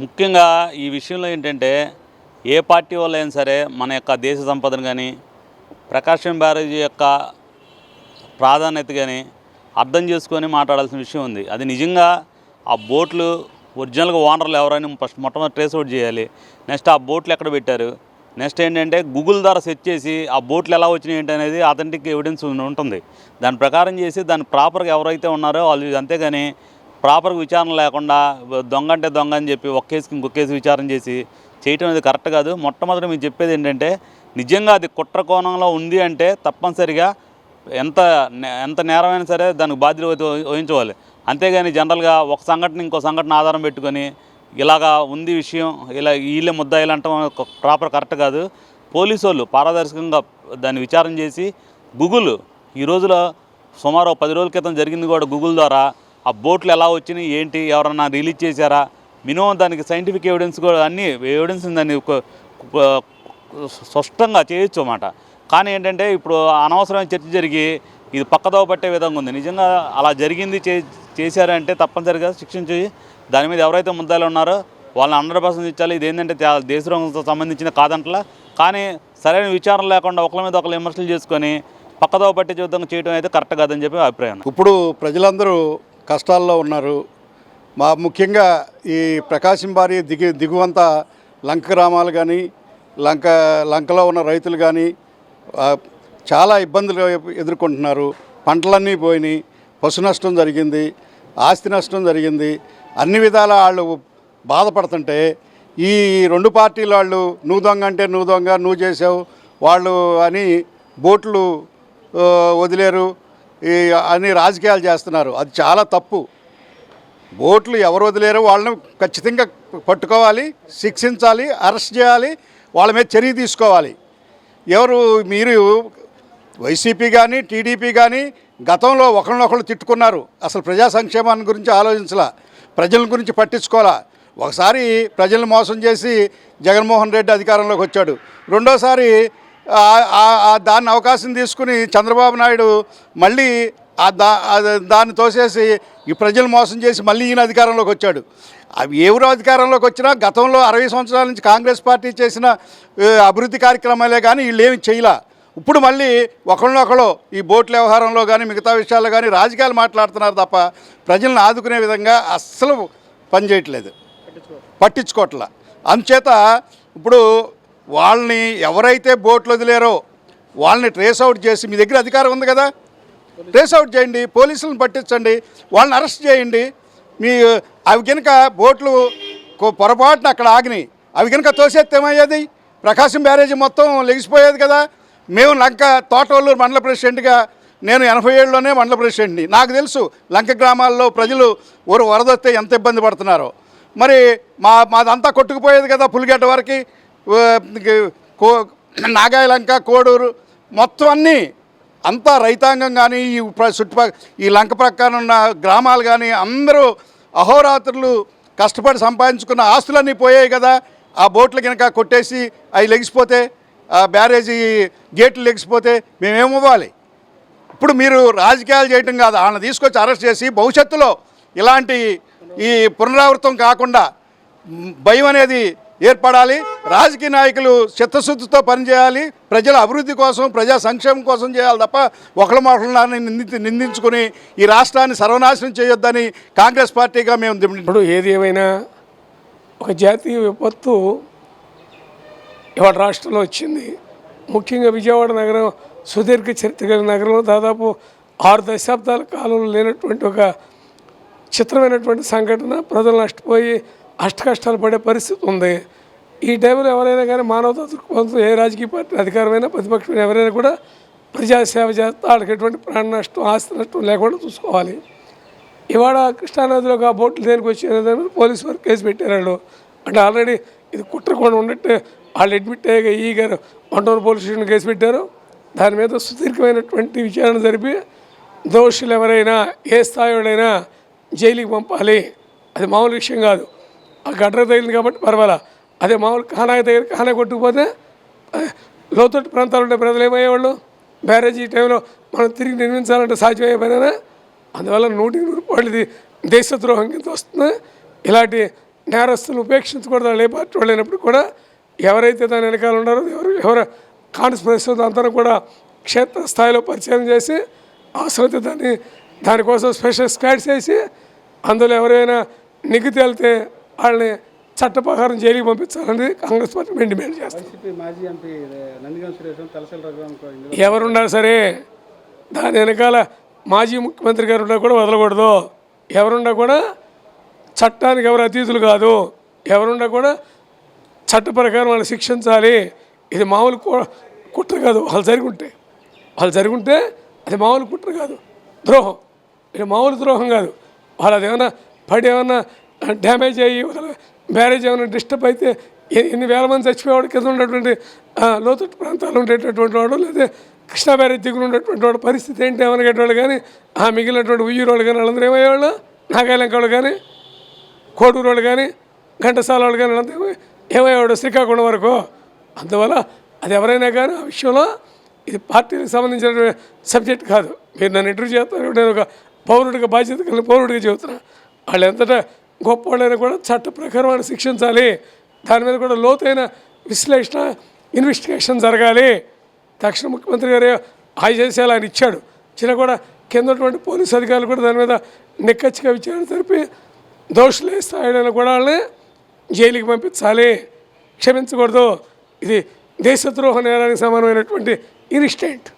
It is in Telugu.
ముఖ్యంగా ఈ విషయంలో ఏంటంటే ఏ పార్టీ వాళ్ళైనా సరే మన యొక్క దేశ సంపదను కానీ ప్రకాశం బ్యారేజీ యొక్క ప్రాధాన్యత కానీ అర్థం చేసుకొని మాట్లాడాల్సిన విషయం ఉంది. అది నిజంగా ఆ బోట్లు ఒరిజినల్గా ఓనర్లు ఎవరైనా ఫస్ట్ మొట్టమొదటి ట్రేస్ అవుట్ చేయాలి. నెక్స్ట్ ఆ బోట్లు ఎక్కడ పెట్టారు, నెక్స్ట్ ఏంటంటే గూగుల్ ద్వారా సెర్చ్ చేసి ఆ బోట్లు ఎలా వచ్చినాయి ఏంటి అనేది అథెంటిక్ ఎవిడెన్స్ ఉంటుంది. దాని ప్రకారం చేసి దాన్ని ప్రాపర్గా ఎవరైతే ఉన్నారో వాళ్ళు, అంతేగాని ప్రాపర్గా విచారణ లేకుండా దొంగ అంటే దొంగ అని చెప్పి ఒక కేసుకి ఇంకొక కేసు విచారణ చేసి చేయటం అనేది కరెక్ట్ కాదు. మొట్టమొదటి మీకు చెప్పేది ఏంటంటే నిజంగా అది కుట్ర కోణంలో ఉంది అంటే తప్పనిసరిగా ఎంత ఎంత నేరమైనా సరే దానికి బాధ్యత వహించుకోవాలి. అంతేగాని జనరల్గా ఒక సంఘటన ఇంకో సంఘటన ఆధారం పెట్టుకొని ఇలాగా ఉంది విషయం, ఇలా వీళ్ళే ముద్దాయిలు అంటాం ప్రాపర్ కరెక్ట్ కాదు. పోలీసు వాళ్ళు పారదర్శకంగా దాన్ని విచారణ చేసి గూగుల్ ఈ రోజులో సుమారు 10 రోజుల క్రితం జరిగింది కూడా గూగుల్ ద్వారా ఆ బోట్లు ఎలా వచ్చినాయి ఏంటి, ఎవరన్నా రిలీజ్ చేశారా, మినిమం దానికి సైంటిఫిక్ ఎవిడెన్స్ కూడా అన్ని ఎవిడెన్స్ దాన్ని స్పష్టంగా చేయొచ్చు అన్నమాట. కానీ ఏంటంటే ఇప్పుడు అనవసరమైన చర్చ జరిగి ఇది పక్కదోవ పట్టే విధంగా ఉంది. నిజంగా అలా జరిగింది చేశారంటే తప్పనిసరిగా శిక్షించి దాని మీద ఎవరైతే ముద్దాలు ఉన్నారో వాళ్ళని 100% ఇచ్చాలి. ఇది ఏంటంటే దేశంతో సంబంధించిన కాదంటలా, కానీ సరైన విచారణ లేకుండా ఒకరి మీద ఒకరు విమర్శలు చేసుకొని పక్కదోవ పట్టే విధంగా చేయడం అయితే కరెక్ట్ కాదని చెప్పి అభిప్రాయం. ఇప్పుడు ప్రజలందరూ కష్టాల్లో ఉన్నారు. ముఖ్యంగా ఈ ప్రకాశం బారి దిగువంత లంక గ్రామాలు కానీ లంకలో ఉన్న రైతులు కానీ చాలా ఇబ్బందులు ఎదుర్కొంటున్నారు. పంటలన్నీ పోయినాయి, పశు నష్టం జరిగింది, ఆస్తి నష్టం జరిగింది. అన్ని విధాల వాళ్ళు బాధపడుతుంటే ఈ రెండు పార్టీల వాళ్ళు నువ్వు దొంగ అంటే నువ్వు దొంగ, నువ్వు చేసావు వాళ్ళు అని బోట్లు వదిలేరు అని రాజకీయాలు చేస్తున్నారు. అది చాలా తప్పు. బోట్లు ఎవరు వదిలేరో వాళ్ళని ఖచ్చితంగా పట్టుకోవాలి, శిక్షించాలి, అరెస్ట్ చేయాలి, వాళ్ళ మీద చర్య తీసుకోవాలి. మీరు వైసీపీ కానీ టీడీపీ కానీ గతంలో ఒకరినొకరు తిట్టుకున్నారు. అసలు ప్రజా సంక్షేమాన్ని గురించి ఆలోచించలా, ప్రజల గురించి పట్టించుకోవాలా. ఒకసారి ప్రజలను మోసం చేసి జగన్మోహన్ రెడ్డి అధికారంలోకి వచ్చాడు. రెండోసారి దాన్ని అవకాశం తీసుకుని చంద్రబాబు నాయుడు మళ్ళీ దాన్ని తోసేసి ఈ ప్రజలు మోసం చేసి మళ్ళీ ఈయన అధికారంలోకి వచ్చాడు. అవి ఎవరు అధికారంలోకి వచ్చినా గతంలో 60 సంవత్సరాల నుంచి కాంగ్రెస్ పార్టీ చేసిన అభివృద్ధి కార్యక్రమాలే కానీ వీళ్ళు ఏమి చేయలే. ఇప్పుడు మళ్ళీ ఒకళ్ళనొకళ్ళు ఈ బోట్ల వ్యవహారంలో కానీ మిగతా విషయాల్లో కానీ రాజకీయాలు మాట్లాడుతున్నారు తప్ప ప్రజలను ఆదుకునే విధంగా అస్సలు పనిచేయట్లేదు, పట్టించుకోవట్లా. అందుచేత ఇప్పుడు వాళ్ళని ఎవరైతే బోట్లు వదిలేరో వాళ్ళని ట్రేస్ అవుట్ చేసి, మీ దగ్గర అధికారం ఉంది కదా, ట్రేస్ అవుట్ చేయండి, పోలీసులను పట్టించండి, వాళ్ళని అరెస్ట్ చేయండి. అవి కనుక బోట్లు పొరపాటున అక్కడ ఆగినాయి, అవి కనుక తోసేస్తే ఏమయ్యేది? ప్రకాశం బ్యారేజీ మొత్తం లెగిసిపోయేది కదా. మేము లంక తోటవల్లూరు మండల ప్రెసిడెంట్గా, నేను 87లోనే మండల ప్రెసిడెంట్ని. నాకు తెలుసు లంక గ్రామాల్లో ప్రజలు వరదొస్తే ఎంత ఇబ్బంది పడుతున్నారో. మరి మాదంతా కొట్టుకుపోయేది కదా పులిగడ్డ వరకు, నాగాయలంక, కోడూరు మొత్తం అన్నీ అంతా రైతాంగం కానీ ఈ చుట్టుపక్కల ఈ లంక ప్రక్కన ఉన్న గ్రామాలు కానీ అందరూ అహోరాత్రులు కష్టపడి సంపాదించుకున్న ఆస్తులన్నీ పోయాయి కదా. ఆ బోట్లు కనుక కొట్టేసి అవి లెగిసిపోతే, ఆ బ్యారేజీ గేట్లు లెగిసిపోతే మేమేమివ్వాలి? ఇప్పుడు మీరు రాజకీయాలు చేయటం కాదు, వాళ్ళని తీసుకొచ్చి అరెస్ట్ చేసి భవిష్యత్తులో ఇలాంటి ఈ పునరావృతం కాకుండా భయం అనేది ఏర్పడాలి. రాజకీయ నాయకులు చిత్తశుద్ధితో పనిచేయాలి, ప్రజల అభివృద్ధి కోసం, ప్రజా సంక్షేమం కోసం చేయాలి తప్ప ఒకళ్ళని నిందించుకుని ఈ రాష్ట్రాన్ని సర్వనాశనం చేయొద్దని కాంగ్రెస్ పార్టీగా మేము. ఇప్పుడు ఏది ఏమైనా ఒక జాతీయ విపత్తు ఇవాళ రాష్ట్రంలో వచ్చింది. ముఖ్యంగా విజయవాడ నగరం సుదీర్ఘ చరిత్ర కలిగిన నగరంలో దాదాపు 6 దశాబ్దాల కాలంలో లేనటువంటి ఒక చిత్రమైనటువంటి సంఘటన. ప్రజలు నష్టపోయి అష్టకష్టాలు పడే పరిస్థితి ఉంది. ఈ టైంలో ఎవరైనా కానీ మానవతా దృక్పథంతో ఏ రాజకీయ పార్టీ అధికారమైనా ప్రతిపక్షమైన ఎవరైనా కూడా ప్రజాసేవ చేస్తే వాళ్ళకి ఎటువంటి ప్రాణ నష్టం, ఆస్తి నష్టం లేకుండా చూసుకోవాలి. ఇవాళ కృష్ణానదిలో ఆ బోట్లు దేనికి వచ్చి పోలీసు వారు కేసు పెట్టారు. అంటే ఆల్రెడీ ఇది కుట్రకుండా ఉన్నట్టు వాళ్ళు అడ్మిట్ అయ్యాక ఈ గారు వంటూరు పోలీస్ స్టేషన్ కేసు పెట్టారు. దాని మీద సుదీర్ఘమైనటువంటి విచారణ జరిపి దోషులు ఎవరైనా ఏ స్థాయిలోనైనా జైలుకి పంపాలి. అది మామూలు విషయం కాదు. ఆ గడ్ర తగిలింది కాబట్టి పర్వాలా. అదే మామూలు కానాయ దగ్గర కానా కొట్టుకుపోతే లోతట్టు ప్రాంతాలు ఉండే ప్రజలు ఏమయ్యేవాళ్ళు? బ్యారేజీ టైంలో మనం తిరిగి నిర్మించాలంటే సాధ్యమయ్యే పనేనా? అందువల్ల 100% ఇది దేశద్రోహం కింద వస్తుంది. ఇలాంటి నేరస్తులను ఉపేక్షించకూడదు. వాళ్ళు ఏ పార్టీ వాళ్ళు అయినప్పుడు కూడా ఎవరైతే దాని వెనకాల ఉన్నారో ఎవరు కాన్స్పిరసీ అంతా కూడా క్షేత్రస్థాయిలో పరిచయం చేసి అవసరమైతే దానికోసం స్పెషల్ స్క్వాడ్స్ వేసి అందులో ఎవరైనా నిగ్గు తేలితే వాళ్ళని చట్టప్రకారం జైలుకి పంపించాలని కాంగ్రెస్ పార్టీ మేము డిమాండ్ చేస్తాం. మాజీ ఎంపీ నందిగం సురేష్ తలసల రఘురామ్ ఎవరున్నా సరే దాని వెనకాల మాజీ ముఖ్యమంత్రి గారు ఉన్నా కూడా వదలకూడదు. ఎవరున్నా కూడా చట్టానికి ఎవరు అతీతులు కాదు. ఎవరున్నా కూడా చట్ట ప్రకారం వాళ్ళు శిక్షించాలి. ఇది మామూలు కుట్ర కాదు. వాళ్ళు జరుగుంటే అది మామూలు కుట్ర కాదు, ద్రోహం. ఇది మామూలు ద్రోహం కాదు. వాళ్ళు అది ఏమైనా ఏమన్నా డ్యామేజ్ అయ్యి మ్యారేజ్ ఏమైనా డిస్టర్బ్ అయితే ఎన్ని వేల మంది చచ్చిపోయేవాడు కింద ఉన్నటువంటి లోతట్టు ప్రాంతాలు ఉండేటటువంటి వాడు, లేదా కృష్ణా బ్యారేజ్ దిగులు ఉన్నటువంటి వాడు పరిస్థితి ఏంటి ఏమనగేటవాళ్ళు కానీ మిగిలినటువంటి ఉయ్యూరు వాళ్ళు కానీ వాళ్ళందరూ ఏమయ్యేవాళ్ళు, నాగాలంక వాళ్ళు కానీ కోడూరు వాళ్ళు కానీ ఘంటసాల వాళ్ళు కానీ వాళ్ళందరూ ఏమయ్యేవాడు శ్రీకాకుళం వరకు. అందువల్ల అది ఎవరైనా కానీ ఆ విషయంలో ఇది పార్టీలకు సంబంధించిన సబ్జెక్ట్ కాదు. మీరు నన్ను ఇంటర్వ్యూ చేస్తారు, నేను ఒక పౌరుడిగా బాధ్యత కలిగిన పౌరుడిగా చెబుతున్నా. వాళ్ళు ఎంతటా గొప్పవాళ్ళైనా కూడా చట్ట ప్రకారం వాళ్ళు శిక్షించాలి. దాని మీద కూడా లోతైన విశ్లేషణ ఇన్వెస్టిగేషన్ జరగాలి. తక్షణ ముఖ్యమంత్రి గారు ఆదేశాలు ఆయన ఇచ్చాడు. చిన్న కూడా కింద ఉన్నటువంటి పోలీసు అధికారులు కూడా దాని మీద నిక్కచ్చిగా విచారణ జరిపి దోషులు ఏ స్థాయిలో కూడా వాళ్ళని జైలుకి పంపించాలి. క్షమించకూడదు. ఇది దేశద్రోహ నేరానికి సమానమైనటువంటి ఇన్సిడెంట్.